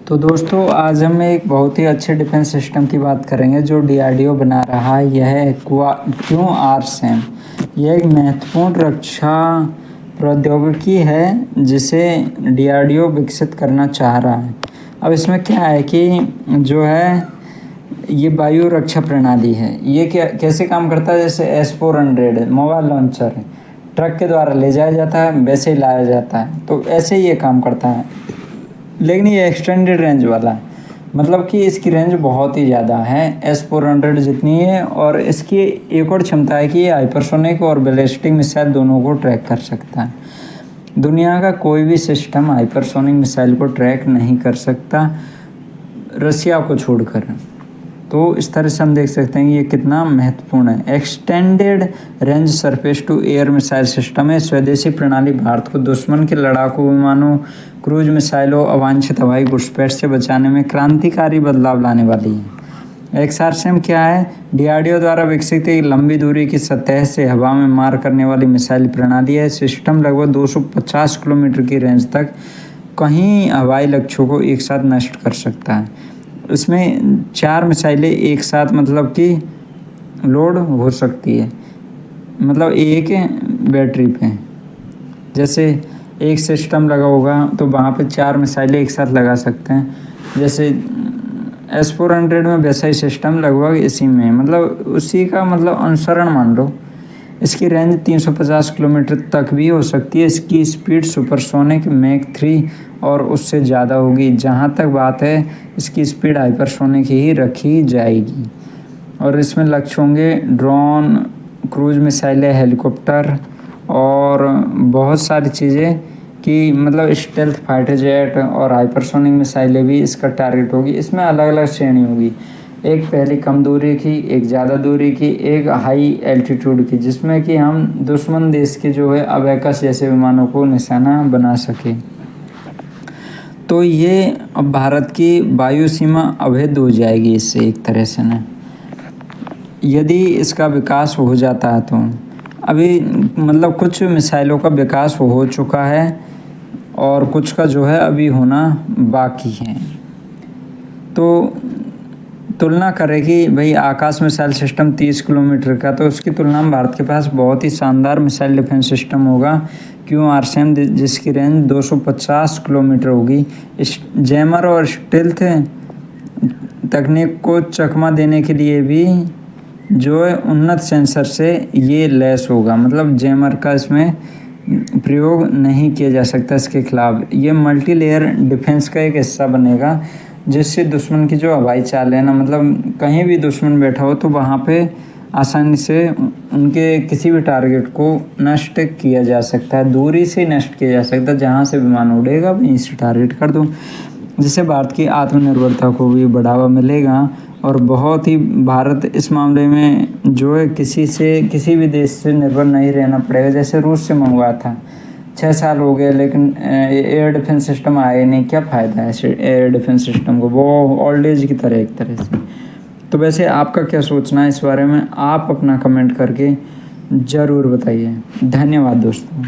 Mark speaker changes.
Speaker 1: तो दोस्तों आज हम एक बहुत ही अच्छे डिफेंस सिस्टम की बात करेंगे जो डीआरडीओ बना रहा है। यह है क्यूआरसैम। यह एक महत्वपूर्ण रक्षा प्रौद्योगिकी है जिसे डीआरडीओ विकसित करना चाह रहा है। अब इसमें क्या है कि जो है ये वायु रक्षा प्रणाली है। ये कैसे काम करता है, जैसे S-400 मोबाइल लॉन्चर है, ट्रक के द्वारा ले जाया जाता है वैसे ही लाया जाता है, तो ऐसे ही ये काम करता है। लेकिन ये एक्सटेंडेड रेंज वाला है, मतलब कि इसकी रेंज बहुत ही ज़्यादा है, S-400 जितनी है। और इसकी एक और क्षमता है कि ये हाइपरसोनिक और बैलिस्टिक मिसाइल दोनों को ट्रैक कर सकता है। दुनिया का कोई भी सिस्टम हाइपरसोनिक मिसाइल को ट्रैक नहीं कर सकता, रसिया को छोड़कर। तो इस तरह से हम देख सकते हैं कि ये कितना महत्वपूर्ण है। Extended range surface to air missile system है। स्वदेशी प्रणाली भारत को दुश्मन के लड़ाकू विमानों, क्रूज मिसाइलों, अवांछित हवाई घुसपैठ से बचाने में क्रांतिकारी बदलाव लाने वाली है। एक्सआरसैम क्या है? डीआरडीओ द्वारा विकसित एक लंबी दूरी की सतह से हवा में मार करने वाली मिसाइल प्रणाली है। सिस्टम लगभग 250 किलोमीटर की रेंज तक कई हवाई लक्ष्यों को एक साथ नष्ट कर सकता है। इसमें 4 मिसाइलें एक साथ मतलब कि लोड हो सकती है, मतलब एक बैटरी पे। जैसे एक सिस्टम लगा होगा तो वहाँ पे 4 मिसाइलें एक साथ लगा सकते हैं। जैसे S-400 में वैसा ही सिस्टम लगभग इसी में, मतलब उसी का मतलब अनुसरण मान लो। इसकी रेंज 350 किलोमीटर तक भी हो सकती है। इसकी स्पीड सुपरसोनिक मैक 3 और उससे ज़्यादा होगी। जहाँ तक बात है, इसकी स्पीड हाइपरसोनिक ही रखी जाएगी। और इसमें लक्ष्य होंगे ड्रोन, क्रूज मिसाइलें, हेलीकॉप्टर और बहुत सारी चीज़ें कि मतलब स्टेल्थ फाइटर जेट और हाइपरसोनिक मिसाइलें भी इसका टारगेट होगी। इसमें अलग अलग श्रेणी होगी, एक पहली कम दूरी की, एक ज़्यादा दूरी की, एक हाई एल्टीट्यूड की, जिसमें कि हम दुश्मन देश के जो है अबैकस जैसे विमानों को निशाना बना सके। तो ये अब भारत की वायु सीमा अवैध हो जाएगी इससे एक तरह से ना, यदि इसका विकास हो जाता है। तो अभी मतलब कुछ मिसाइलों का विकास हो चुका है और कुछ का जो है अभी होना बाकी है। तो तुलना करें कि भाई आकाश मिसाइल सिस्टम 30 किलोमीटर का, तो उसकी तुलना में भारत के पास बहुत ही शानदार मिसाइल डिफेंस सिस्टम होगा क्यूआरसैम, जिसकी रेंज 250 किलोमीटर होगी। जैमर और स्टेल्थ तकनीक को चकमा देने के लिए भी जो है उन्नत सेंसर से ये लैस होगा, मतलब जैमर का इसमें प्रयोग नहीं किया जा सकता इसके खिलाफ। ये मल्टी लेयर डिफेंस का एक हिस्सा बनेगा, जिससे दुश्मन की जो हवाई चाल है ना, मतलब कहीं भी दुश्मन बैठा हो तो वहाँ पे आसानी से उनके किसी भी टारगेट को नष्ट किया जा सकता है, दूरी से नष्ट किया जा सकता है। जहाँ से विमान उड़ेगा वहीं से टारगेट कर दो, जिससे भारत की आत्मनिर्भरता को भी बढ़ावा मिलेगा। और बहुत ही भारत इस मामले में जो है किसी भी देश से निर्भर नहीं रहना पड़ेगा। जैसे रूस से मंगवाया था, 6 साल हो गए लेकिन एयर डिफेंस सिस्टम आया नहीं। क्या फ़ायदा है एयर डिफेंस सिस्टम को, वो ओल्ड एज की तरह एक तरह से। तो वैसे आपका क्या सोचना है इस बारे में, आप अपना कमेंट करके ज़रूर बताइए। धन्यवाद दोस्तों।